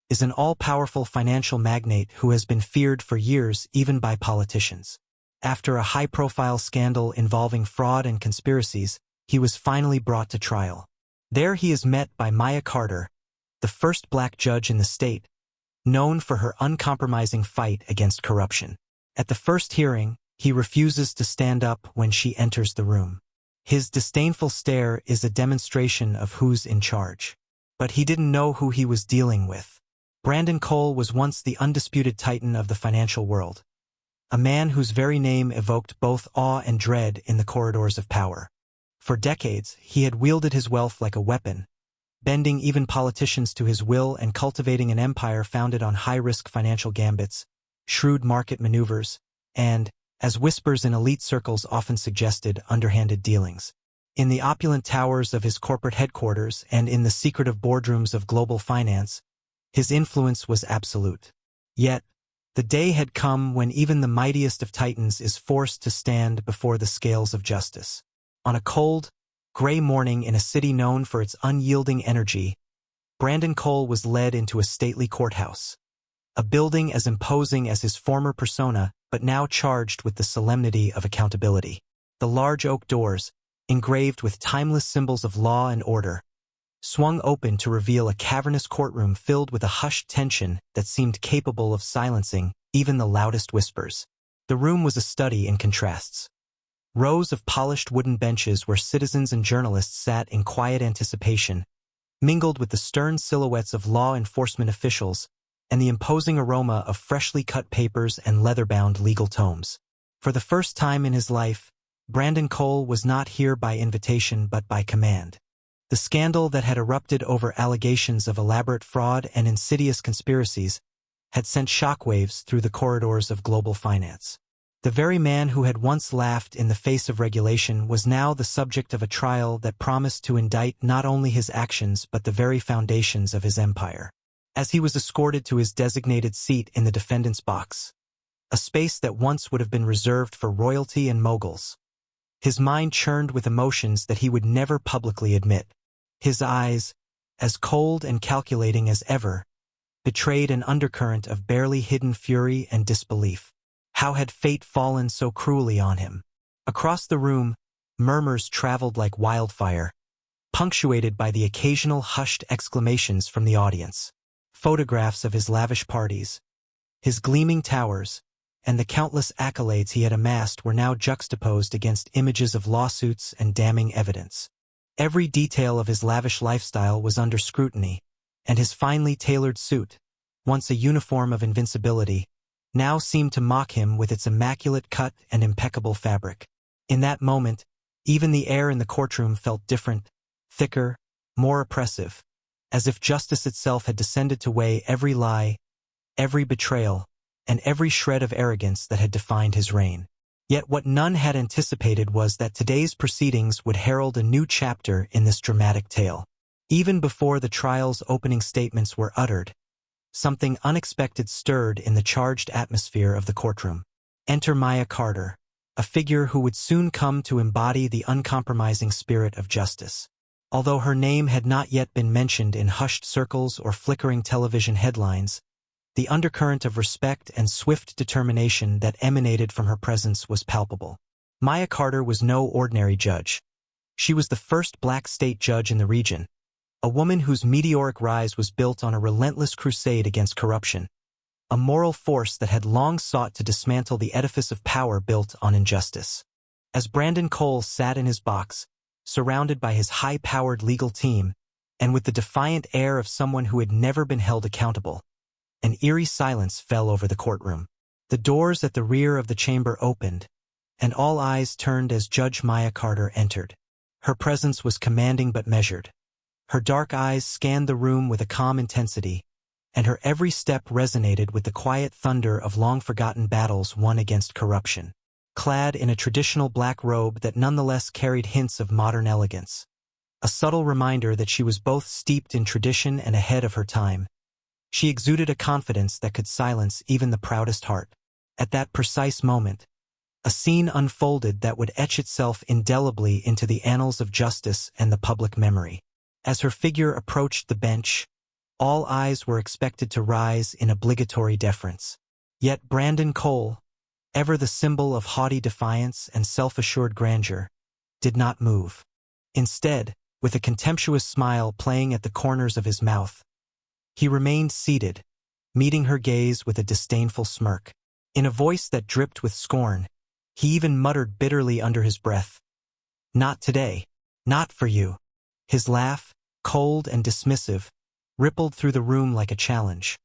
is an all-powerful financial magnate who has been feared for years even by politicians. After a high-profile scandal involving fraud and conspiracies, he was finally brought to trial. There he is met by Maya Carter, the first black judge in the state, known for her uncompromising fight against corruption. At the first hearing, he refuses to stand up when she enters the room. His disdainful stare is a demonstration of who's in charge. But he didn't know who he was dealing with. Brandon Cole was once the undisputed titan of the financial world, a man whose very name evoked both awe and dread in the corridors of power. For decades, he had wielded his wealth like a weapon, bending even politicians to his will and cultivating an empire founded on high-risk financial gambits, shrewd market maneuvers, and, as whispers in elite circles often suggested, underhanded dealings. In the opulent towers of his corporate headquarters and in the secretive boardrooms of global finance, his influence was absolute. Yet, the day had come when even the mightiest of titans is forced to stand before the scales of justice. On a cold, gray morning in a city known for its unyielding energy, Brandon Cole was led into a stately courthouse, a building as imposing as his former persona, but now charged with the solemnity of accountability. The large oak doors, engraved with timeless symbols of law and order, swung open to reveal a cavernous courtroom filled with a hushed tension that seemed capable of silencing even the loudest whispers. The room was a study in contrasts. Rows of polished wooden benches where citizens and journalists sat in quiet anticipation, mingled with the stern silhouettes of law enforcement officials and the imposing aroma of freshly cut papers and leather-bound legal tomes. For the first time in his life, Brandon Cole was not here by invitation but by command. The scandal that had erupted over allegations of elaborate fraud and insidious conspiracies had sent shockwaves through the corridors of global finance. The very man who had once laughed in the face of regulation was now the subject of a trial that promised to indict not only his actions but the very foundations of his empire. As he was escorted to his designated seat in the defendant's box, a space that once would have been reserved for royalty and moguls, his mind churned with emotions that he would never publicly admit. His eyes, as cold and calculating as ever, betrayed an undercurrent of barely hidden fury and disbelief. How had fate fallen so cruelly on him? Across the room, murmurs traveled like wildfire, punctuated by the occasional hushed exclamations from the audience. Photographs of his lavish parties, his gleaming towers, and the countless accolades he had amassed were now juxtaposed against images of lawsuits and damning evidence. Every detail of his lavish lifestyle was under scrutiny, and his finely tailored suit, once a uniform of invincibility, now seemed to mock him with its immaculate cut and impeccable fabric. In that moment, even the air in the courtroom felt different, thicker, more oppressive, as if justice itself had descended to weigh every lie, every betrayal, and every shred of arrogance that had defined his reign. Yet what none had anticipated was that today's proceedings would herald a new chapter in this dramatic tale. Even before the trial's opening statements were uttered, something unexpected stirred in the charged atmosphere of the courtroom. Enter Maya Carter, a figure who would soon come to embody the uncompromising spirit of justice. Although her name had not yet been mentioned in hushed circles or flickering television headlines, the undercurrent of respect and swift determination that emanated from her presence was palpable. Maya Carter was no ordinary judge. She was the first black state judge in the region, a woman whose meteoric rise was built on a relentless crusade against corruption, a moral force that had long sought to dismantle the edifice of power built on injustice. As Brandon Cole sat in his box, surrounded by his high-powered legal team, and with the defiant air of someone who had never been held accountable, an eerie silence fell over the courtroom. The doors at the rear of the chamber opened, and all eyes turned as Judge Maya Carter entered. Her presence was commanding but measured. Her dark eyes scanned the room with a calm intensity, and her every step resonated with the quiet thunder of long-forgotten battles won against corruption. Clad in a traditional black robe that nonetheless carried hints of modern elegance, a subtle reminder that she was both steeped in tradition and ahead of her time, she exuded a confidence that could silence even the proudest heart. At that precise moment, a scene unfolded that would etch itself indelibly into the annals of justice and the public memory. As her figure approached the bench, All eyes were expected to rise in obligatory deference. Yet Brandon Cole, ever the symbol of haughty defiance and self-assured grandeur, did not move. Instead, with a contemptuous smile playing at the corners of his mouth, he remained seated, meeting her gaze with a disdainful smirk. In a voice that dripped with scorn, he even muttered bitterly under his breath, "Not today. Not for you." His laugh, cold and dismissive, rippled through the room like a challenge,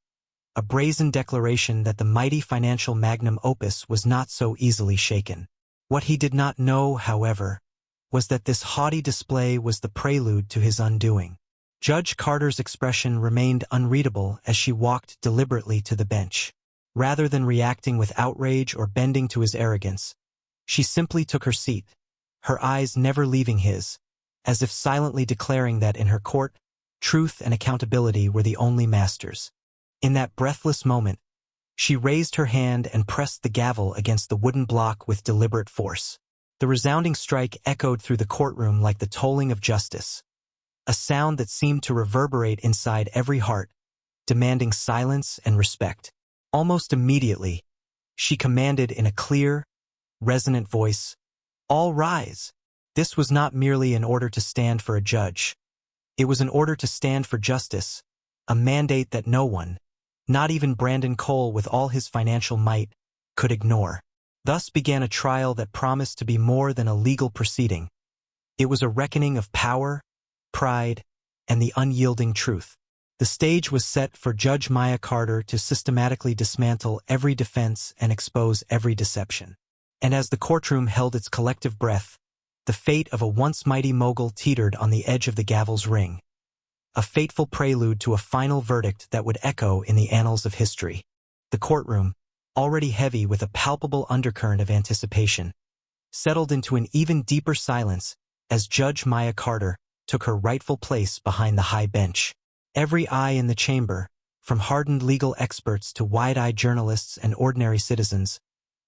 a brazen declaration that the mighty financial magnum opus was not so easily shaken. What he did not know, however, was that this haughty display was the prelude to his undoing. Judge Carter's expression remained unreadable as she walked deliberately to the bench. Rather than reacting with outrage or bending to his arrogance, she simply took her seat, her eyes never leaving his, as if silently declaring that in her court, truth and accountability were the only masters. In that breathless moment, she raised her hand and pressed the gavel against the wooden block with deliberate force. The resounding strike echoed through the courtroom like the tolling of justice, a sound that seemed to reverberate inside every heart, demanding silence and respect. Almost immediately, she commanded in a clear, resonant voice, "All rise." This was not merely an order to stand for a judge. It was an order to stand for justice, a mandate that no one, not even Brandon Cole with all his financial might, could ignore. Thus began a trial that promised to be more than a legal proceeding. It was a reckoning of power, pride, and the unyielding truth. The stage was set for Judge Maya Carter to systematically dismantle every defense and expose every deception. And as the courtroom held its collective breath, the fate of a once mighty mogul teetered on the edge of the gavel's ring, a fateful prelude to a final verdict that would echo in the annals of history. The courtroom, already heavy with a palpable undercurrent of anticipation, settled into an even deeper silence as Judge Maya Carter took her rightful place behind the high bench. Every eye in the chamber, from hardened legal experts to wide-eyed journalists and ordinary citizens,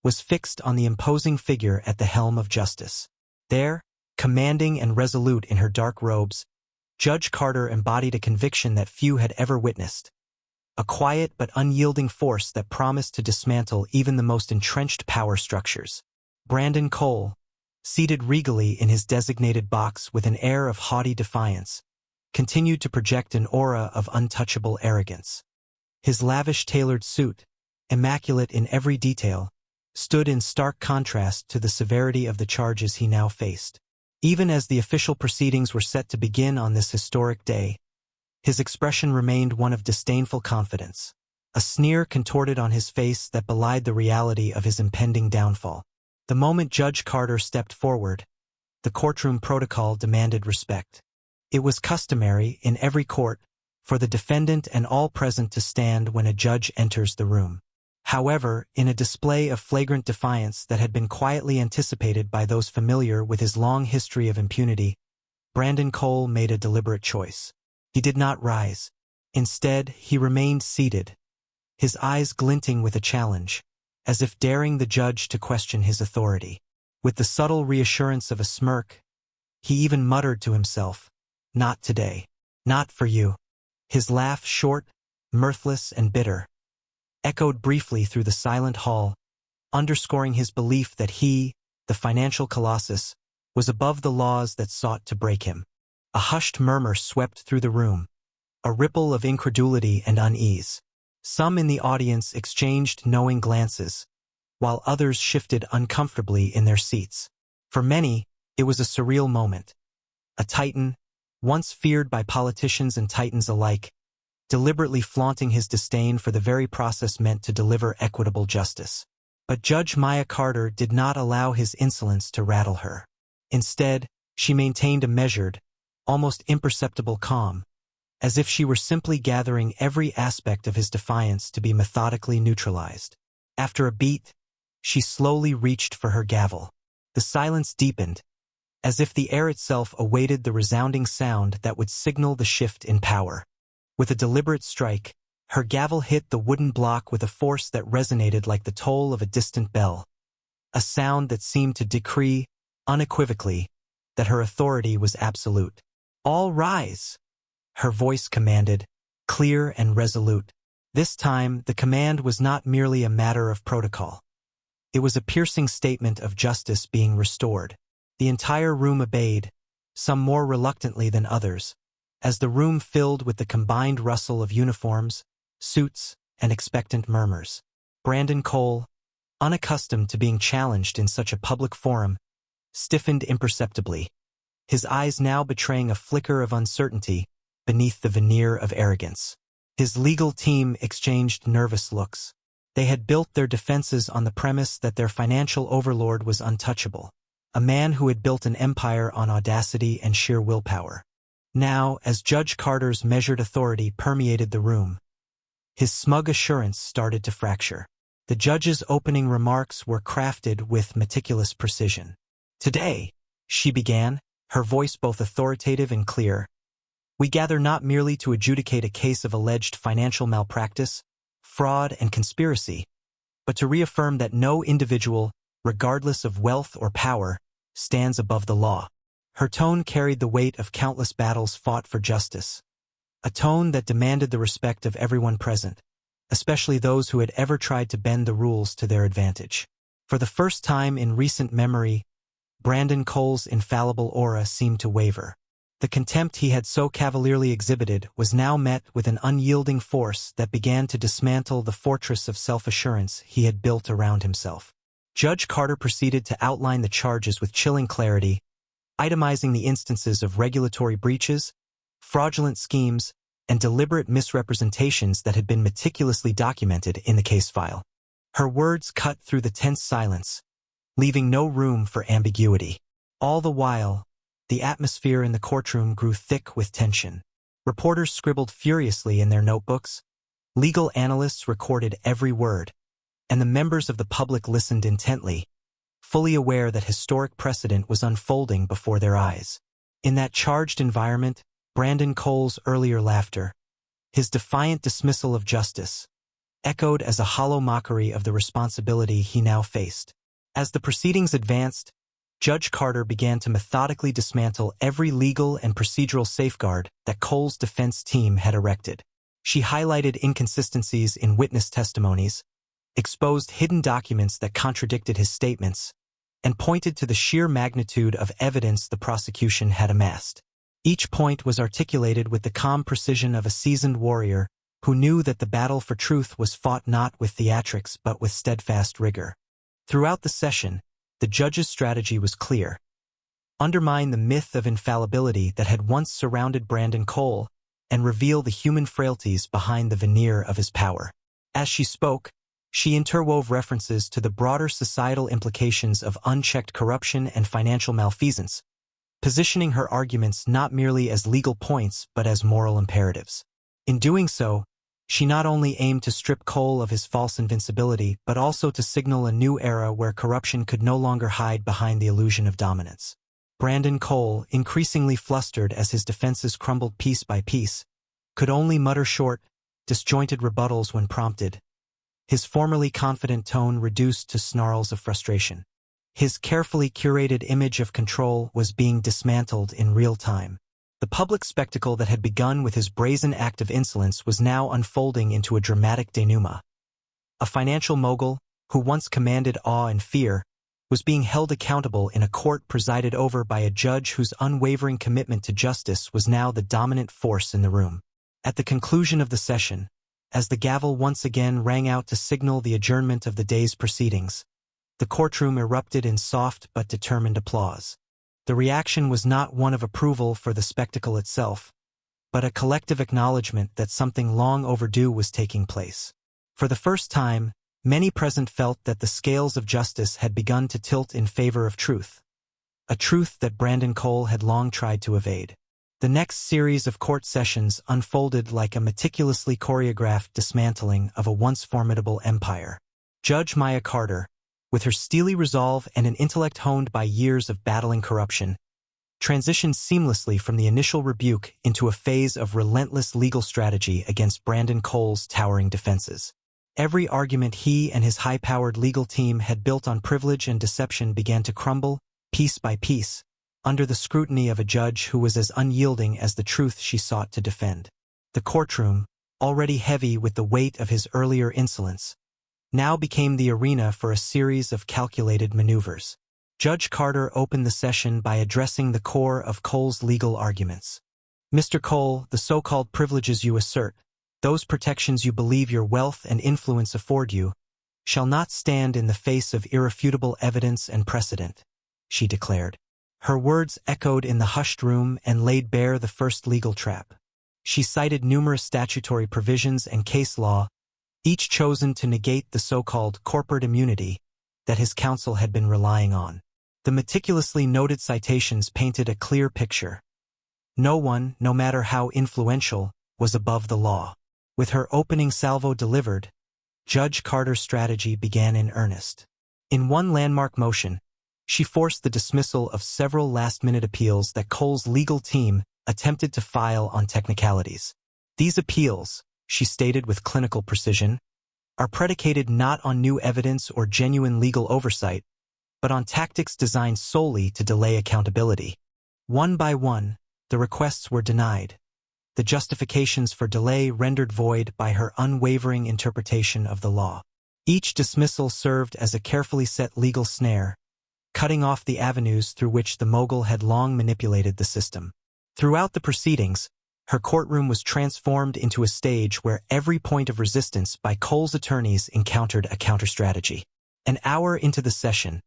was fixed on the imposing figure at the helm of justice. There, commanding and resolute in her dark robes, Judge Carter embodied a conviction that few had ever witnessed, a quiet but unyielding force that promised to dismantle even the most entrenched power structures. Brandon Cole, seated regally in his designated box with an air of haughty defiance, continued to project an aura of untouchable arrogance. His lavish tailored suit, immaculate in every detail, stood in stark contrast to the severity of the charges he now faced. Even as the official proceedings were set to begin on this historic day, his expression remained one of disdainful confidence, a sneer contorted on his face that belied the reality of his impending downfall. The moment Judge Carter stepped forward, the courtroom protocol demanded respect. It was customary in every court for the defendant and all present to stand when a judge enters the room. However, in a display of flagrant defiance that had been quietly anticipated by those familiar with his long history of impunity, Brandon Cole made a deliberate choice. He did not rise. Instead, he remained seated, his eyes glinting with a challenge, as if daring the judge to question his authority. With the subtle reassurance of a smirk, he even muttered to himself, "Not today. Not for you." His laugh, short, mirthless, and bitter, echoed briefly through the silent hall, underscoring his belief that he, the financial colossus, was above the laws that sought to break him. A hushed murmur swept through the room, a ripple of incredulity and unease. Some in the audience exchanged knowing glances, while others shifted uncomfortably in their seats. For many, it was a surreal moment. A titan, once feared by politicians and titans alike, deliberately flaunting his disdain for the very process meant to deliver equitable justice. But Judge Maya Carter did not allow his insolence to rattle her. Instead, she maintained a measured, almost imperceptible calm, as if she were simply gathering every aspect of his defiance to be methodically neutralized. After a beat, she slowly reached for her gavel. The silence deepened, as if the air itself awaited the resounding sound that would signal the shift in power. With a deliberate strike, her gavel hit the wooden block with a force that resonated like the toll of a distant bell, a sound that seemed to decree, unequivocally, that her authority was absolute. "All rise," her voice commanded, clear and resolute. This time, the command was not merely a matter of protocol. It was a piercing statement of justice being restored. The entire room obeyed, some more reluctantly than others, as the room filled with the combined rustle of uniforms, suits, and expectant murmurs. Brandon Cole, unaccustomed to being challenged in such a public forum, stiffened imperceptibly, his eyes now betraying a flicker of uncertainty beneath the veneer of arrogance. His legal team exchanged nervous looks. They had built their defenses on the premise that their financial overlord was untouchable, a man who had built an empire on audacity and sheer willpower. Now, as Judge Carter's measured authority permeated the room, his smug assurance started to fracture. The judge's opening remarks were crafted with meticulous precision. "Today," she began, her voice both authoritative and clear, "we gather not merely to adjudicate a case of alleged financial malpractice, fraud, and conspiracy, but to reaffirm that no individual, regardless of wealth or power, stands above the law." Her tone carried the weight of countless battles fought for justice, a tone that demanded the respect of everyone present, especially those who had ever tried to bend the rules to their advantage. For the first time in recent memory, Brandon Cole's infallible aura seemed to waver. The contempt he had so cavalierly exhibited was now met with an unyielding force that began to dismantle the fortress of self-assurance he had built around himself. Judge Carter proceeded to outline the charges with chilling clarity, itemizing the instances of regulatory breaches, fraudulent schemes, and deliberate misrepresentations that had been meticulously documented in the case file. Her words cut through the tense silence, leaving no room for ambiguity. All the while, the atmosphere in the courtroom grew thick with tension. Reporters scribbled furiously in their notebooks, legal analysts recorded every word, and the members of the public listened intently, fully aware that historic precedent was unfolding before their eyes. In that charged environment, Brandon Cole's earlier laughter, his defiant dismissal of justice, echoed as a hollow mockery of the responsibility he now faced. As the proceedings advanced, Judge Carter began to methodically dismantle every legal and procedural safeguard that Cole's defense team had erected. She highlighted inconsistencies in witness testimonies, exposed hidden documents that contradicted his statements, and pointed to the sheer magnitude of evidence the prosecution had amassed. Each point was articulated with the calm precision of a seasoned warrior who knew that the battle for truth was fought not with theatrics but with steadfast rigor. Throughout the session, the judge's strategy was clear: undermine the myth of infallibility that had once surrounded Brandon Cole and reveal the human frailties behind the veneer of his power. As she spoke, she interwove references to the broader societal implications of unchecked corruption and financial malfeasance, positioning her arguments not merely as legal points but as moral imperatives. In doing so, she not only aimed to strip Cole of his false invincibility but also to signal a new era where corruption could no longer hide behind the illusion of dominance. Brandon Cole, increasingly flustered as his defenses crumbled piece by piece, could only mutter short, disjointed rebuttals when prompted, his formerly confident tone reduced to snarls of frustration. His carefully curated image of control was being dismantled in real time. The public spectacle that had begun with his brazen act of insolence was now unfolding into a dramatic denouement. A financial mogul, who once commanded awe and fear, was being held accountable in a court presided over by a judge whose unwavering commitment to justice was now the dominant force in the room. At the conclusion of the session, as the gavel once again rang out to signal the adjournment of the day's proceedings, the courtroom erupted in soft but determined applause. The reaction was not one of approval for the spectacle itself, but a collective acknowledgement that something long overdue was taking place. For the first time, many present felt that the scales of justice had begun to tilt in favor of truth, a truth that Brandon Cole had long tried to evade. The next series of court sessions unfolded like a meticulously choreographed dismantling of a once formidable empire. Judge Maya Carter, with her steely resolve and an intellect honed by years of battling corruption, transitioned seamlessly from the initial rebuke into a phase of relentless legal strategy against Brandon Cole's towering defenses. Every argument he and his high-powered legal team had built on privilege and deception began to crumble, piece by piece, under the scrutiny of a judge who was as unyielding as the truth she sought to defend. The courtroom, already heavy with the weight of his earlier insolence, now became the arena for a series of calculated maneuvers. Judge Carter opened the session by addressing the core of Cole's legal arguments. Mr. Cole, the so-called privileges you assert, those protections you believe your wealth and influence afford you, shall not stand in the face of irrefutable evidence and precedent, she declared. Her words echoed in the hushed room and laid bare the first legal trap. She cited numerous statutory provisions and case law, each chosen to negate the so-called corporate immunity that his counsel had been relying on. The meticulously noted citations painted a clear picture. No one, no matter how influential, was above the law. With her opening salvo delivered, Judge Carter's strategy began in earnest. In one landmark motion, she forced the dismissal of several last-minute appeals that Cole's legal team attempted to file on technicalities. These appeals, she stated with clinical precision, are predicated not on new evidence or genuine legal oversight, but on tactics designed solely to delay accountability. One by one, the requests were denied, the justifications for delay rendered void by her unwavering interpretation of the law. Each dismissal served as a carefully set legal snare, cutting off the avenues through which the mogul had long manipulated the system. Throughout the proceedings, her courtroom was transformed into a stage where every point of resistance by Cole's attorneys encountered a counter-strategy. An hour into the session,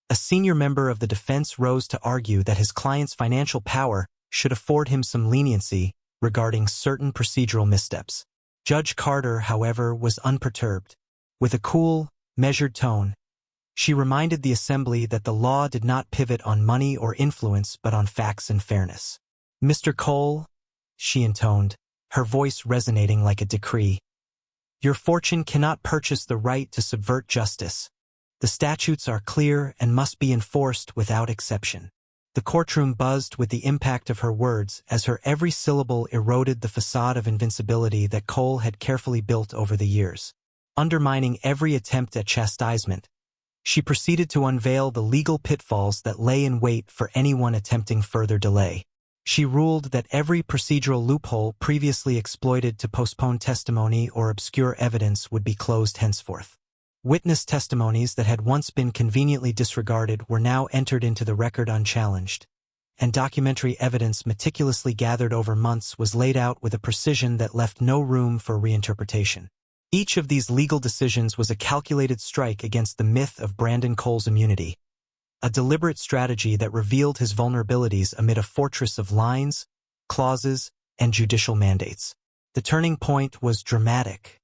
a senior member of the defense rose to argue that his client's financial power should afford him some leniency regarding certain procedural missteps. Judge Carter, however, was unperturbed. With a cool, measured tone, she reminded the assembly that the law did not pivot on money or influence but on facts and fairness. "Mr. Cole," she intoned, her voice resonating like a decree, "your fortune cannot purchase the right to subvert justice. The statutes are clear and must be enforced without exception." The courtroom buzzed with the impact of her words as her every syllable eroded the facade of invincibility that Cole had carefully built over the years. Undermining every attempt at chastisement, she proceeded to unveil the legal pitfalls that lay in wait for anyone attempting further delay. She ruled that every procedural loophole previously exploited to postpone testimony or obscure evidence would be closed henceforth. Witness testimonies that had once been conveniently disregarded were now entered into the record unchallenged, and documentary evidence meticulously gathered over months was laid out with a precision that left no room for reinterpretation. Each of these legal decisions was a calculated strike against the myth of Brandon Cole's immunity, a deliberate strategy that revealed his vulnerabilities amid a fortress of lines, clauses, and judicial mandates. The turning point was dramatic.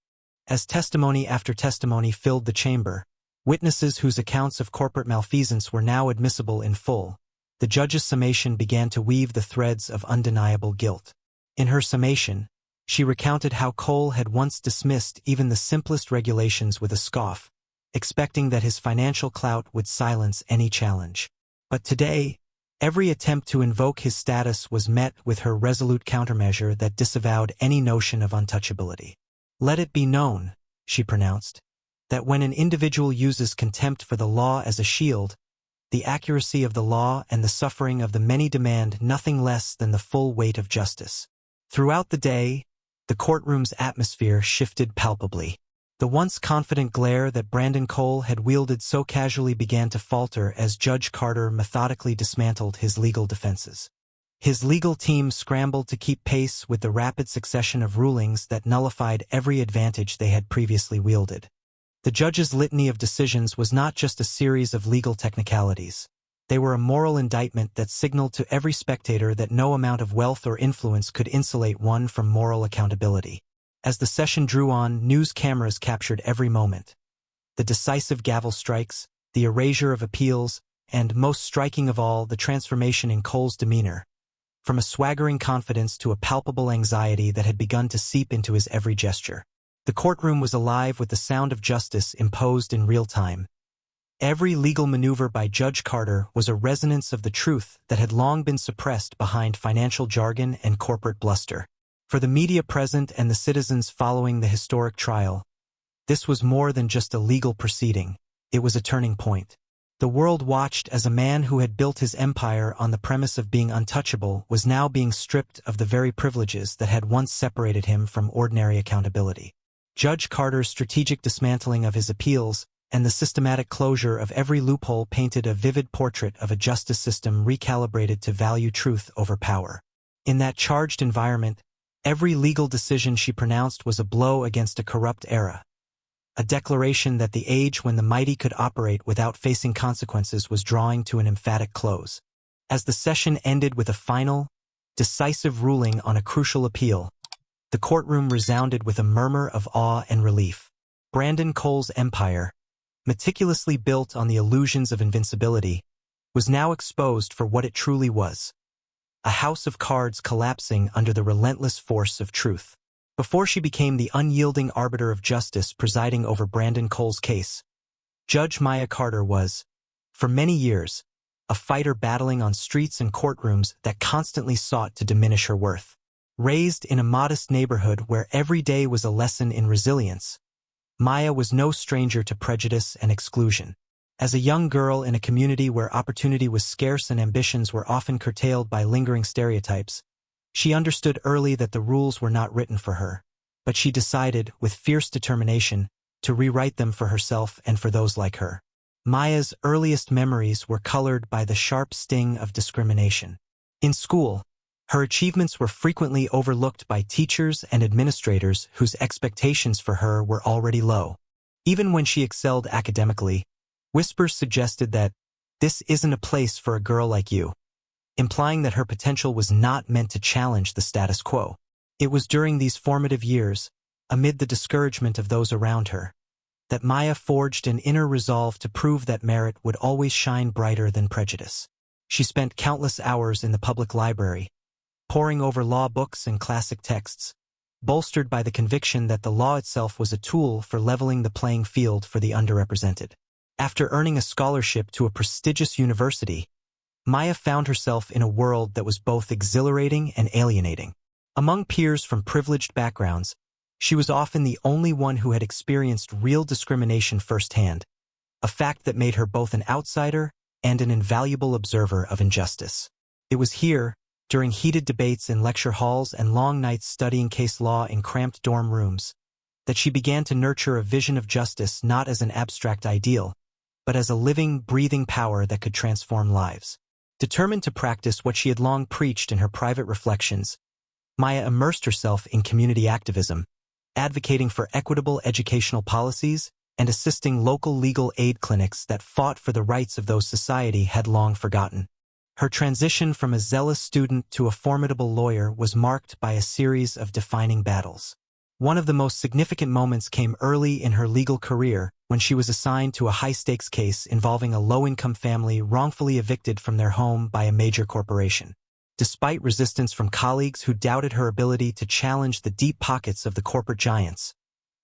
As testimony after testimony filled the chamber, witnesses whose accounts of corporate malfeasance were now admissible in full, the judge's summation began to weave the threads of undeniable guilt. In her summation, she recounted how Cole had once dismissed even the simplest regulations with a scoff, expecting that his financial clout would silence any challenge. But today, every attempt to invoke his status was met with her resolute countermeasure that disavowed any notion of untouchability. "Let it be known," she pronounced, "that when an individual uses contempt for the law as a shield, the accuracy of the law and the suffering of the many demand nothing less than the full weight of justice." Throughout the day, the courtroom's atmosphere shifted palpably. The once confident glare that Brandon Cole had wielded so casually began to falter as Judge Carter methodically dismantled his legal defenses. His legal team scrambled to keep pace with the rapid succession of rulings that nullified every advantage they had previously wielded. The judge's litany of decisions was not just a series of legal technicalities. They were a moral indictment that signaled to every spectator that no amount of wealth or influence could insulate one from moral accountability. As the session drew on, news cameras captured every moment. The decisive gavel strikes, the erasure of appeals, and, most striking of all, the transformation in Cole's demeanor, from a swaggering confidence to a palpable anxiety that had begun to seep into his every gesture. The courtroom was alive with the sound of justice imposed in real time. Every legal maneuver by Judge Carter was a resonance of the truth that had long been suppressed behind financial jargon and corporate bluster. For the media present and the citizens following the historic trial, this was more than just a legal proceeding. It was a turning point. The world watched as a man who had built his empire on the premise of being untouchable was now being stripped of the very privileges that had once separated him from ordinary accountability. Judge Carter's strategic dismantling of his appeals and the systematic closure of every loophole painted a vivid portrait of a justice system recalibrated to value truth over power. In that charged environment, every legal decision she pronounced was a blow against a corrupt era. A declaration that the age when the mighty could operate without facing consequences was drawing to an emphatic close. As the session ended with a final, decisive ruling on a crucial appeal, the courtroom resounded with a murmur of awe and relief. Brandon Cole's empire, meticulously built on the illusions of invincibility, was now exposed for what it truly was: a house of cards collapsing under the relentless force of truth. Before she became the unyielding arbiter of justice presiding over Brandon Cole's case, Judge Maya Carter was, for many years, a fighter battling on streets and courtrooms that constantly sought to diminish her worth. Raised in a modest neighborhood where every day was a lesson in resilience, Maya was no stranger to prejudice and exclusion. As a young girl in a community where opportunity was scarce and ambitions were often curtailed by lingering stereotypes, she understood early that the rules were not written for her, but she decided, with fierce determination, to rewrite them for herself and for those like her. Maya's earliest memories were colored by the sharp sting of discrimination. In school, her achievements were frequently overlooked by teachers and administrators whose expectations for her were already low. Even when she excelled academically, whispers suggested that, "This isn't a place for a girl like you," implying that her potential was not meant to challenge the status quo. It was during these formative years, amid the discouragement of those around her, that Maya forged an inner resolve to prove that merit would always shine brighter than prejudice. She spent countless hours in the public library, poring over law books and classic texts, bolstered by the conviction that the law itself was a tool for leveling the playing field for the underrepresented. After earning a scholarship to a prestigious university, Maya found herself in a world that was both exhilarating and alienating. Among peers from privileged backgrounds, she was often the only one who had experienced real discrimination firsthand, a fact that made her both an outsider and an invaluable observer of injustice. It was here, during heated debates in lecture halls and long nights studying case law in cramped dorm rooms, that she began to nurture a vision of justice not as an abstract ideal, but as a living, breathing power that could transform lives. Determined to practice what she had long preached in her private reflections, Maya immersed herself in community activism, advocating for equitable educational policies and assisting local legal aid clinics that fought for the rights of those society had long forgotten. Her transition from a zealous student to a formidable lawyer was marked by a series of defining battles. One of the most significant moments came early in her legal career when she was assigned to a high-stakes case involving a low-income family wrongfully evicted from their home by a major corporation. Despite resistance from colleagues who doubted her ability to challenge the deep pockets of the corporate giants,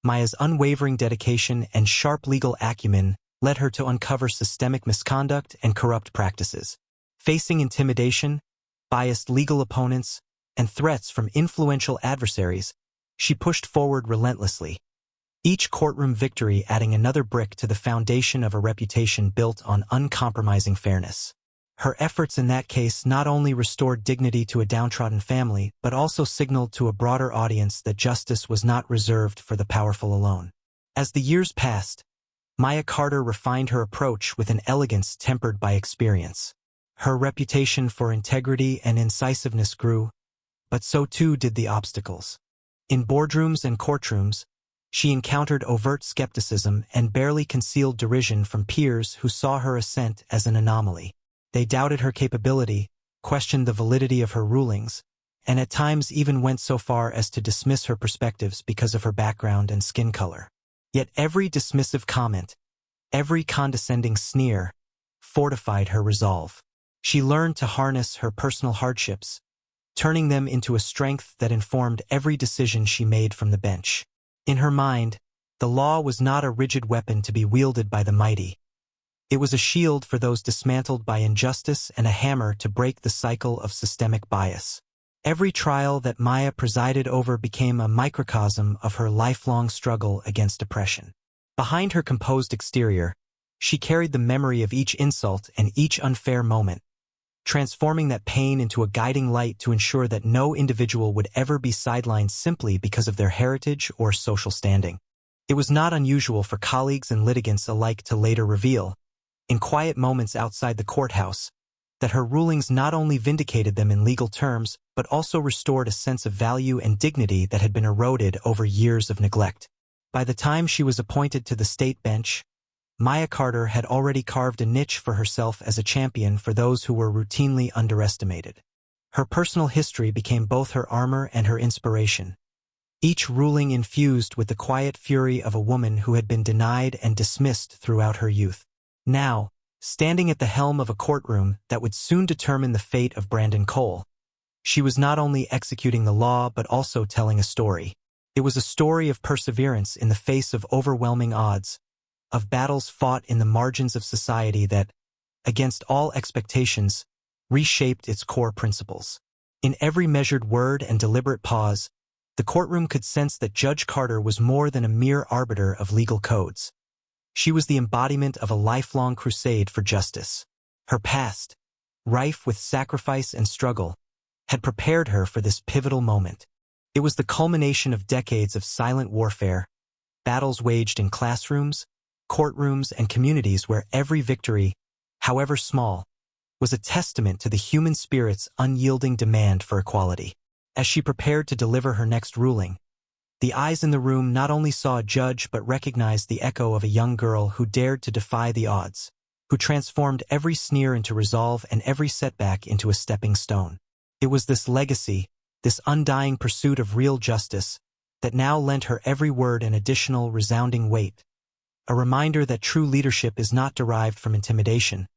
Maya's unwavering dedication and sharp legal acumen led her to uncover systemic misconduct and corrupt practices. Facing intimidation, biased legal opponents, and threats from influential adversaries, she pushed forward relentlessly, each courtroom victory adding another brick to the foundation of a reputation built on uncompromising fairness. Her efforts in that case not only restored dignity to a downtrodden family, but also signaled to a broader audience that justice was not reserved for the powerful alone. As the years passed, Maya Carter refined her approach with an elegance tempered by experience. Her reputation for integrity and incisiveness grew, but so too did the obstacles. In boardrooms and courtrooms, she encountered overt skepticism and barely concealed derision from peers who saw her ascent as an anomaly. They doubted her capability, questioned the validity of her rulings, and at times even went so far as to dismiss her perspectives because of her background and skin color. Yet every dismissive comment, every condescending sneer, fortified her resolve. She learned to harness her personal hardships, turning them into a strength that informed every decision she made from the bench. In her mind, the law was not a rigid weapon to be wielded by the mighty. It was a shield for those dismantled by injustice and a hammer to break the cycle of systemic bias. Every trial that Maya presided over became a microcosm of her lifelong struggle against oppression. Behind her composed exterior, She carried the memory of each insult and each unfair moment, transforming that pain into a guiding light to ensure that no individual would ever be sidelined simply because of their heritage or social standing. It was not unusual for colleagues and litigants alike to later reveal, in quiet moments outside the courthouse, that her rulings not only vindicated them in legal terms, but also restored a sense of value and dignity that had been eroded over years of neglect. By the time she was appointed to the state bench, Maya Carter had already carved a niche for herself as a champion for those who were routinely underestimated. Her personal history became both her armor and her inspiration, each ruling infused with the quiet fury of a woman who had been denied and dismissed throughout her youth. Now, standing at the helm of a courtroom that would soon determine the fate of Brandon Cole, she was not only executing the law but also telling a story. It was a story of perseverance in the face of overwhelming odds, of battles fought in the margins of society that, against all expectations, reshaped its core principles. In every measured word and deliberate pause, the courtroom could sense that Judge Carter was more than a mere arbiter of legal codes. She was the embodiment of a lifelong crusade for justice. Her past, rife with sacrifice and struggle, had prepared her for this pivotal moment. It was the culmination of decades of silent warfare, battles waged in classrooms, courtrooms, and communities where every victory, however small, was a testament to the human spirit's unyielding demand for equality. As she prepared to deliver her next ruling, the eyes in the room not only saw a judge but recognized the echo of a young girl who dared to defy the odds, who transformed every sneer into resolve and every setback into a stepping stone. It was this legacy, this undying pursuit of real justice, that now lent her every word an additional resounding weight, a reminder that true leadership is not derived from intimidation,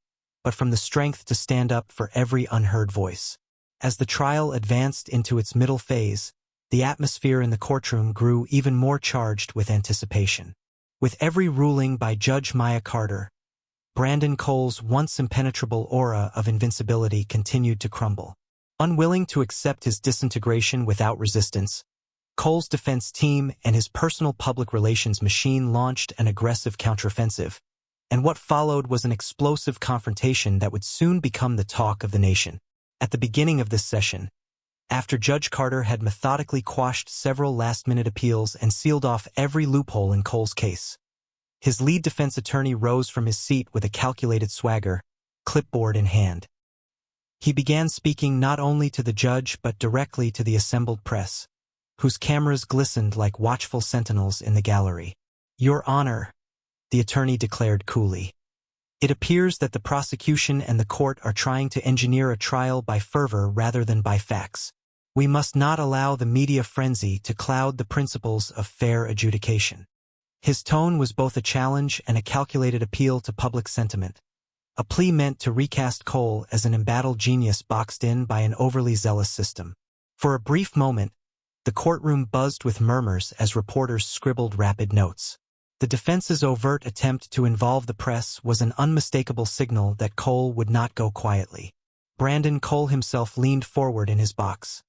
but from the strength to stand up for every unheard voice. As the trial advanced into its middle phase, the atmosphere in the courtroom grew even more charged with anticipation. With every ruling by Judge Maya Carter, Brandon Cole's once impenetrable aura of invincibility continued to crumble. Unwilling to accept his disintegration without resistance, Cole's defense team and his personal public relations machine launched an aggressive counteroffensive, and what followed was an explosive confrontation that would soon become the talk of the nation. At the beginning of this session, after Judge Carter had methodically quashed several last-minute appeals and sealed off every loophole in Cole's case, his lead defense attorney rose from his seat with a calculated swagger, clipboard in hand. He began speaking not only to the judge but directly to the assembled press, whose cameras glistened like watchful sentinels in the gallery. "Your Honor," the attorney declared coolly, "it appears that the prosecution and the court are trying to engineer a trial by fervor rather than by facts. We must not allow the media frenzy to cloud the principles of fair adjudication." His tone was both a challenge and a calculated appeal to public sentiment, a plea meant to recast Cole as an embattled genius boxed in by an overly zealous system. For a brief moment, the courtroom buzzed with murmurs as reporters scribbled rapid notes. The defense's overt attempt to involve the press was an unmistakable signal that Cole would not go quietly. Brandon Cole himself leaned forward in his box,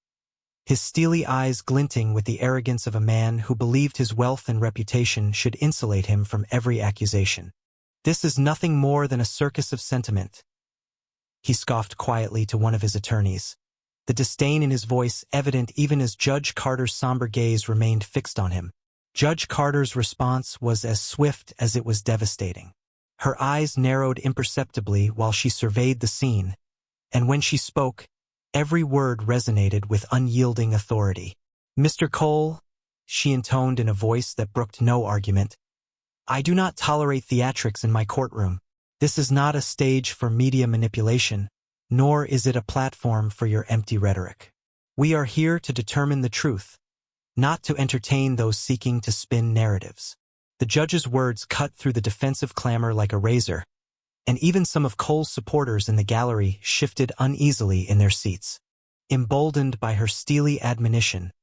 his steely eyes glinting with the arrogance of a man who believed his wealth and reputation should insulate him from every accusation. "This is nothing more than a circus of sentiment," he scoffed quietly to one of his attorneys, the disdain in his voice evident even as Judge Carter's somber gaze remained fixed on him. Judge Carter's response was as swift as it was devastating. Her eyes narrowed imperceptibly while she surveyed the scene, and when she spoke, every word resonated with unyielding authority. "Mr. Cole," she intoned in a voice that brooked no argument, "I do not tolerate theatrics in my courtroom. This is not a stage for media manipulation, nor is it a platform for your empty rhetoric. We are here to determine the truth, not to entertain those seeking to spin narratives." The judge's words cut through the defensive clamor like a razor, and even some of Cole's supporters in the gallery shifted uneasily in their seats. Emboldened by her steely admonition,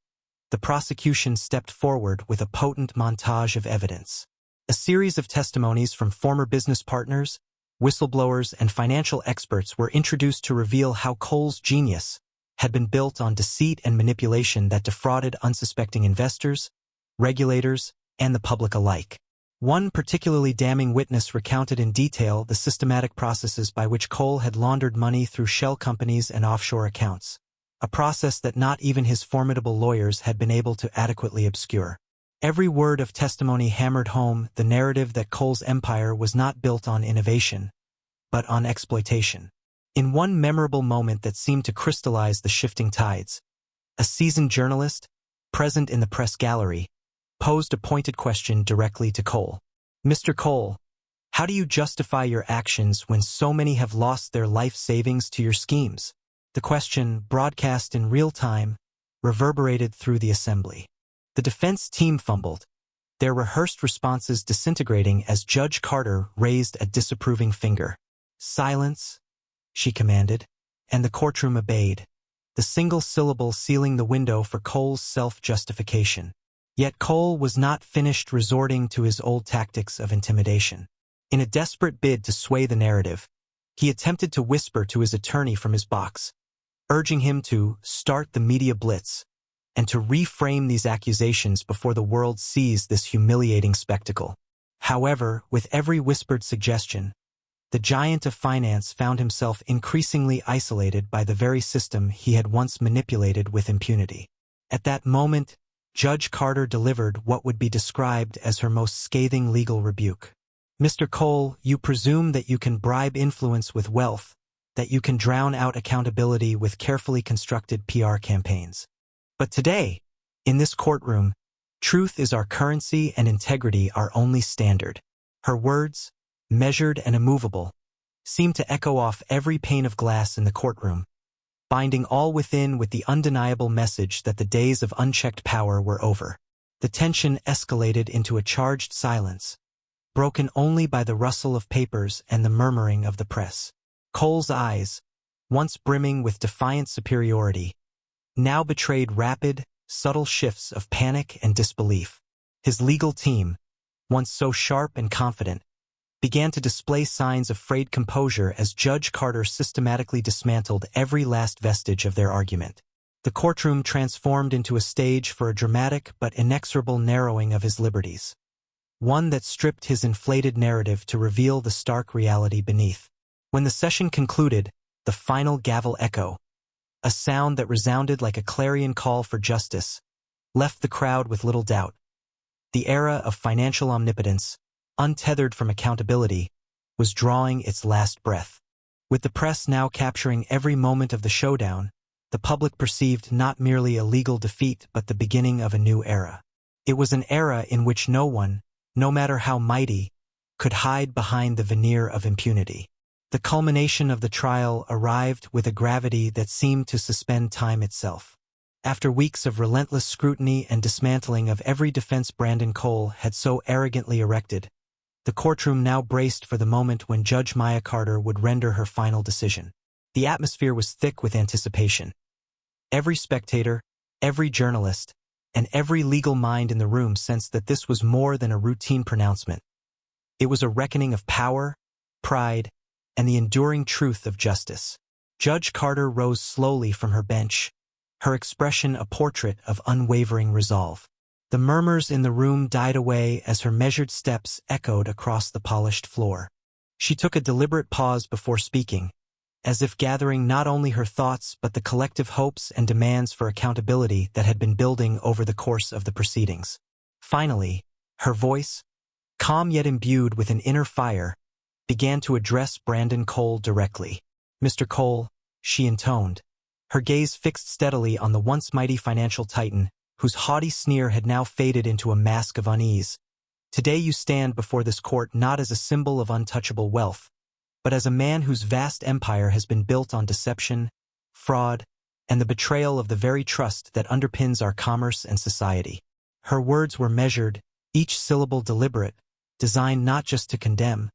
the prosecution stepped forward with a potent montage of evidence. A series of testimonies from former business partners, whistleblowers, and financial experts were introduced to reveal how Cole's genius had been built on deceit and manipulation that defrauded unsuspecting investors, regulators, and the public alike. One particularly damning witness recounted in detail the systematic processes by which Cole had laundered money through shell companies and offshore accounts, a process that not even his formidable lawyers had been able to adequately obscure. Every word of testimony hammered home the narrative that Cole's empire was not built on innovation, but on exploitation. In one memorable moment that seemed to crystallize the shifting tides, a seasoned journalist, present in the press gallery, posed a pointed question directly to Cole. "Mr. Cole, how do you justify your actions when so many have lost their life savings to your schemes?" The question, broadcast in real time, reverberated through the assembly. The defense team fumbled, their rehearsed responses disintegrating as Judge Carter raised a disapproving finger. "Silence," she commanded, and the courtroom obeyed, the single syllable sealing the window for Cole's self-justification. Yet Cole was not finished resorting to his old tactics of intimidation. In a desperate bid to sway the narrative, he attempted to whisper to his attorney from his box, urging him to start the media blitz and to reframe these accusations before the world sees this humiliating spectacle. However, with every whispered suggestion, the giant of finance found himself increasingly isolated by the very system he had once manipulated with impunity. At that moment, Judge Carter delivered what would be described as her most scathing legal rebuke. "Mr. Cole, you presume that you can bribe influence with wealth, that you can drown out accountability with carefully constructed PR campaigns. But today, in this courtroom, truth is our currency and integrity our only standard." Her words, measured and immovable, seemed to echo off every pane of glass in the courtroom, binding all within with the undeniable message that the days of unchecked power were over. The tension escalated into a charged silence, broken only by the rustle of papers and the murmuring of the press. Cole's eyes, once brimming with defiant superiority, now betrayed rapid, subtle shifts of panic and disbelief. His legal team, once so sharp and confident, began to display signs of frayed composure as Judge Carter systematically dismantled every last vestige of their argument. The courtroom transformed into a stage for a dramatic but inexorable narrowing of his liberties, one that stripped his inflated narrative to reveal the stark reality beneath. When the session concluded, the final gavel echo, a sound that resounded like a clarion call for justice, left the crowd with little doubt. The era of financial omnipotence, untethered from accountability, was drawing its last breath. With the press now capturing every moment of the showdown, the public perceived not merely a legal defeat but the beginning of a new era. It was an era in which no one, no matter how mighty, could hide behind the veneer of impunity. The culmination of the trial arrived with a gravity that seemed to suspend time itself. After weeks of relentless scrutiny and dismantling of every defense Brandon Cole had so arrogantly erected, the courtroom now braced for the moment when Judge Maya Carter would render her final decision. The atmosphere was thick with anticipation. Every spectator, every journalist, and every legal mind in the room sensed that this was more than a routine pronouncement. It was a reckoning of power, pride, and the enduring truth of justice. Judge Carter rose slowly from her bench, her expression a portrait of unwavering resolve. The murmurs in the room died away as her measured steps echoed across the polished floor. She took a deliberate pause before speaking, as if gathering not only her thoughts but the collective hopes and demands for accountability that had been building over the course of the proceedings. Finally, her voice, calm yet imbued with an inner fire, began to address Brandon Cole directly. "Mr. Cole," she intoned, her gaze fixed steadily on the once mighty financial titan, whose haughty sneer had now faded into a mask of unease. "Today you stand before this court not as a symbol of untouchable wealth, but as a man whose vast empire has been built on deception, fraud, and the betrayal of the very trust that underpins our commerce and society." Her words were measured, each syllable deliberate, designed not just to condemn,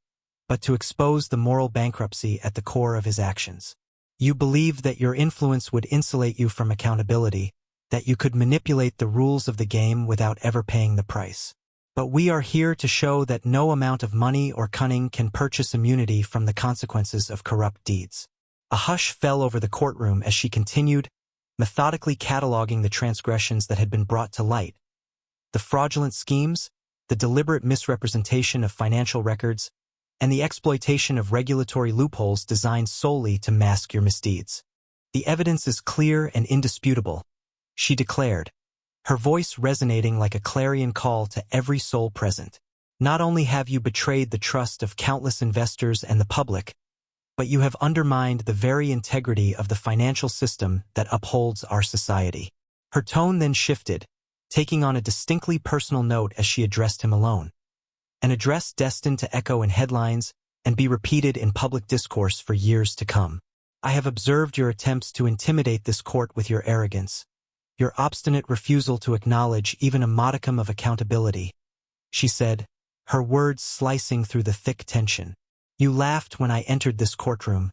but to expose the moral bankruptcy at the core of his actions. "You believed that your influence would insulate you from accountability, that you could manipulate the rules of the game without ever paying the price. But we are here to show that no amount of money or cunning can purchase immunity from the consequences of corrupt deeds." A hush fell over the courtroom as she continued, methodically cataloging the transgressions that had been brought to light. The fraudulent schemes, the deliberate misrepresentation of financial records, and the exploitation of regulatory loopholes designed solely to mask your misdeeds. The evidence is clear and indisputable, she declared, her voice resonating like a clarion call to every soul present. Not only have you betrayed the trust of countless investors and the public, but you have undermined the very integrity of the financial system that upholds our society. Her tone then shifted, taking on a distinctly personal note as she addressed him alone. An address destined to echo in headlines and be repeated in public discourse for years to come. I have observed your attempts to intimidate this court with your arrogance, your obstinate refusal to acknowledge even a modicum of accountability, she said, her words slicing through the thick tension. You laughed when I entered this courtroom,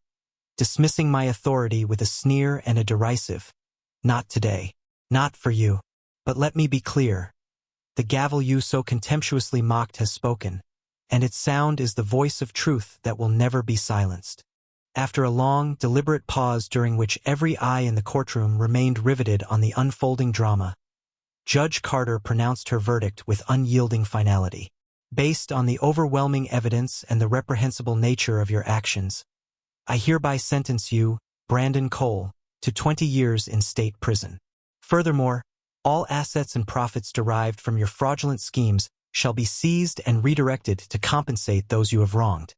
dismissing my authority with a sneer and a derisive, "Not today. Not for you. But let me be clear. The gavel you so contemptuously mocked has spoken, and its sound is the voice of truth that will never be silenced." After a long, deliberate pause during which every eye in the courtroom remained riveted on the unfolding drama, Judge Carter pronounced her verdict with unyielding finality. Based on the overwhelming evidence and the reprehensible nature of your actions, I hereby sentence you, Brandon Cole, to 20 years in state prison. Furthermore, all assets and profits derived from your fraudulent schemes shall be seized and redirected to compensate those you have wronged,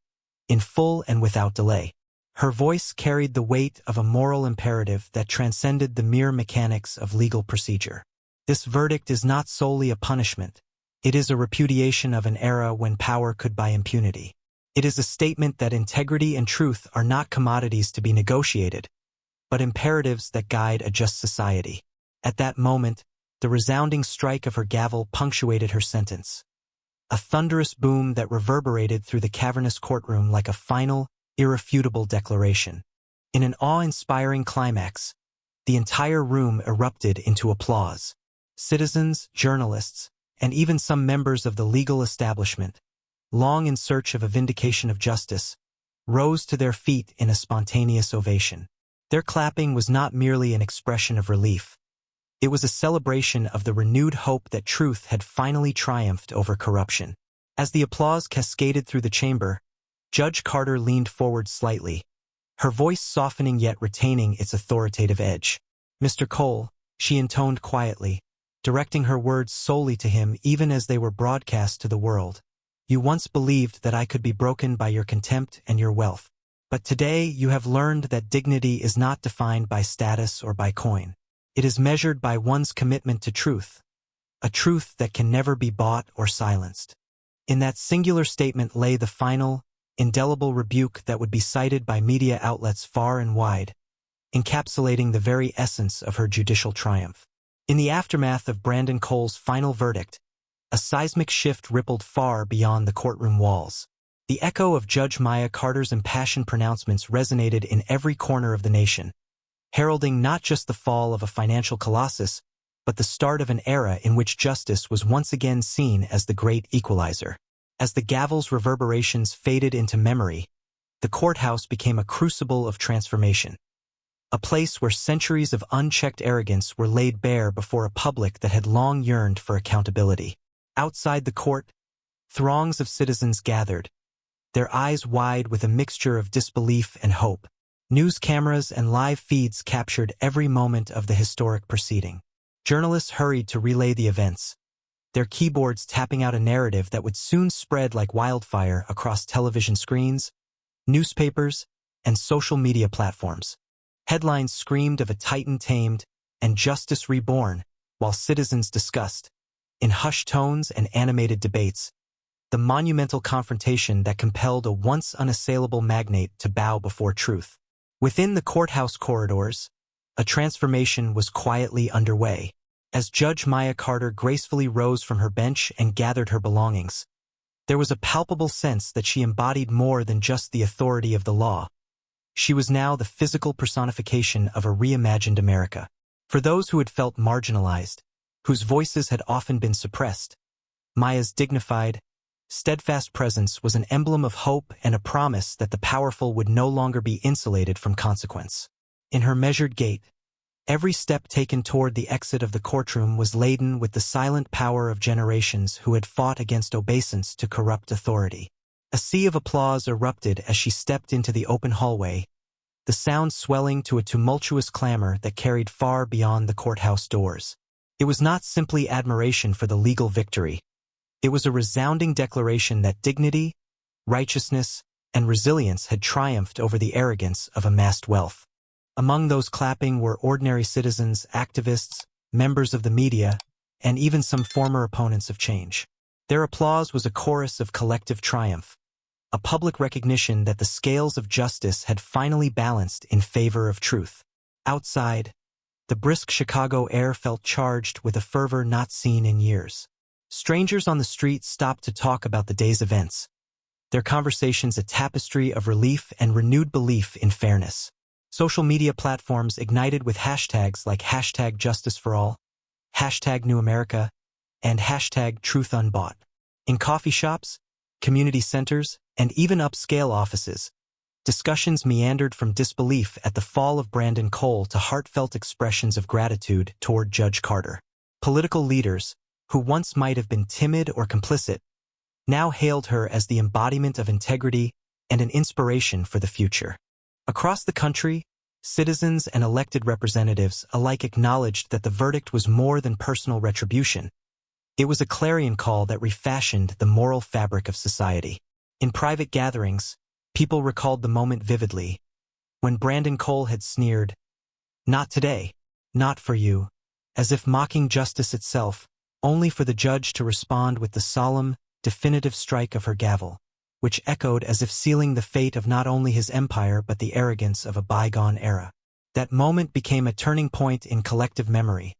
in full and without delay. Her voice carried the weight of a moral imperative that transcended the mere mechanics of legal procedure. This verdict is not solely a punishment. It is a repudiation of an era when power could buy impunity. It is a statement that integrity and truth are not commodities to be negotiated, but imperatives that guide a just society. At that moment, the resounding strike of her gavel punctuated her sentence. A thunderous boom that reverberated through the cavernous courtroom like a final, irrefutable declaration. In an awe-inspiring climax, the entire room erupted into applause. Citizens, journalists, and even some members of the legal establishment, long in search of a vindication of justice, rose to their feet in a spontaneous ovation. Their clapping was not merely an expression of relief. It was a celebration of the renewed hope that truth had finally triumphed over corruption. As the applause cascaded through the chamber, Judge Carter leaned forward slightly, her voice softening yet retaining its authoritative edge. "Mr. Cole," she intoned quietly, directing her words solely to him even as they were broadcast to the world. "You once believed that I could be broken by your contempt and your wealth. But today you have learned that dignity is not defined by status or by coin. It is measured by one's commitment to truth, a truth that can never be bought or silenced." In that singular statement lay the final, indelible rebuke that would be cited by media outlets far and wide, encapsulating the very essence of her judicial triumph. In the aftermath of Brandon Cole's final verdict, a seismic shift rippled far beyond the courtroom walls. The echo of Judge Maya Carter's impassioned pronouncements resonated in every corner of the nation, heralding not just the fall of a financial colossus, but the start of an era in which justice was once again seen as the great equalizer. As the gavel's reverberations faded into memory, the courthouse became a crucible of transformation, a place where centuries of unchecked arrogance were laid bare before a public that had long yearned for accountability. Outside the court, throngs of citizens gathered, their eyes wide with a mixture of disbelief and hope. News cameras and live feeds captured every moment of the historic proceeding. Journalists hurried to relay the events, their keyboards tapping out a narrative that would soon spread like wildfire across television screens, newspapers, and social media platforms. Headlines screamed of a titan tamed and justice reborn, while citizens discussed, in hushed tones and animated debates, the monumental confrontation that compelled a once unassailable magnate to bow before truth. Within the courthouse corridors, a transformation was quietly underway. As Judge Maya Carter gracefully rose from her bench and gathered her belongings, there was a palpable sense that she embodied more than just the authority of the law. She was now the physical personification of a reimagined America. For those who had felt marginalized, whose voices had often been suppressed, Maya's dignified, steadfast presence was an emblem of hope and a promise that the powerful would no longer be insulated from consequence. In her measured gait, Every step taken toward the exit of the courtroom was laden with the silent power of generations who had fought against obeisance to corrupt authority. A sea of applause erupted as she stepped into the open hallway, the sound swelling to a tumultuous clamor that carried far beyond the courthouse doors. It was not simply admiration for the legal victory. It was a resounding declaration that dignity, righteousness, and resilience had triumphed over the arrogance of amassed wealth. Among those clapping were ordinary citizens, activists, members of the media, and even some former opponents of change. Their applause was a chorus of collective triumph, a public recognition that the scales of justice had finally balanced in favor of truth. Outside, the brisk Chicago air felt charged with a fervor not seen in years. Strangers on the street stopped to talk about the day's events, their conversations a tapestry of relief and renewed belief in fairness. Social media platforms ignited with hashtags like #JusticeForAll, #NewAmerica, and #TruthUnbought. In coffee shops, community centers, and even upscale offices, discussions meandered from disbelief at the fall of Brandon Cole to heartfelt expressions of gratitude toward Judge Carter. Political leaders, who once might have been timid or complicit, now hailed her as the embodiment of integrity and an inspiration for the future. Across the country, citizens and elected representatives alike acknowledged that the verdict was more than personal retribution. It was a clarion call that refashioned the moral fabric of society. In private gatherings, people recalled the moment vividly, when Brandon Cole had sneered, "Not today, not for you," as if mocking justice itself, only for the judge to respond with the solemn, definitive strike of her gavel, which echoed as if sealing the fate of not only his empire but the arrogance of a bygone era. That moment became a turning point in collective memory,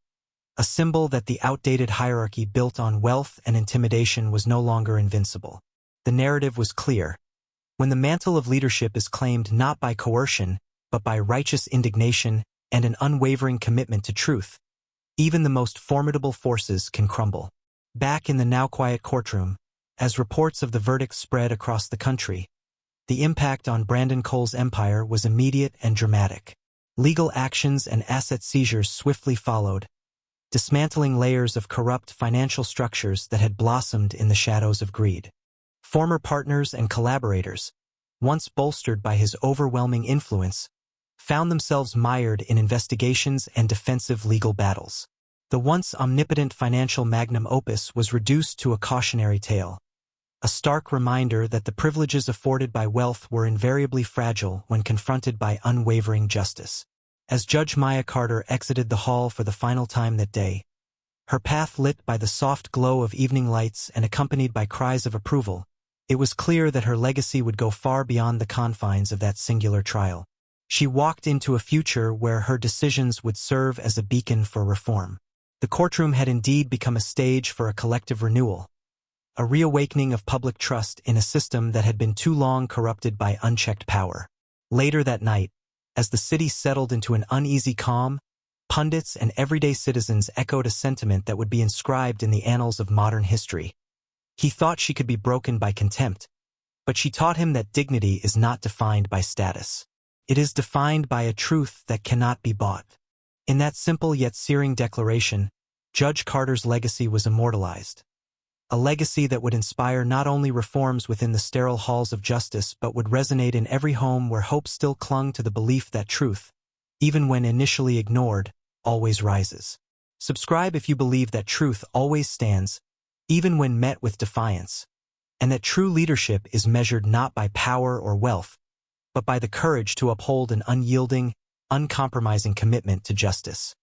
a symbol that the outdated hierarchy built on wealth and intimidation was no longer invincible. The narrative was clear. When the mantle of leadership is claimed not by coercion, but by righteous indignation and an unwavering commitment to truth, even the most formidable forces can crumble. Back in the now quiet courtroom, as reports of the verdict spread across the country, the impact on Brandon Cole's empire was immediate and dramatic. Legal actions and asset seizures swiftly followed, dismantling layers of corrupt financial structures that had blossomed in the shadows of greed. Former partners and collaborators, once bolstered by his overwhelming influence, found themselves mired in investigations and defensive legal battles. The once omnipotent financial magnum opus was reduced to a cautionary tale, a stark reminder that the privileges afforded by wealth were invariably fragile when confronted by unwavering justice. As Judge Maya Carter exited the hall for the final time that day, her path lit by the soft glow of evening lights and accompanied by cries of approval, it was clear that her legacy would go far beyond the confines of that singular trial. She walked into a future where her decisions would serve as a beacon for reform. The courtroom had indeed become a stage for a collective renewal, a reawakening of public trust in a system that had been too long corrupted by unchecked power. Later that night, as the city settled into an uneasy calm, pundits and everyday citizens echoed a sentiment that would be inscribed in the annals of modern history. He thought she could be broken by contempt, but she taught him that dignity is not defined by status. It is defined by a truth that cannot be bought. In that simple yet searing declaration, Judge Carter's legacy was immortalized. A legacy that would inspire not only reforms within the sterile halls of justice but would resonate in every home where hope still clung to the belief that truth, even when initially ignored, always rises. Subscribe if you believe that truth always stands, even when met with defiance, and that true leadership is measured not by power or wealth, but by the courage to uphold an unyielding, uncompromising commitment to justice.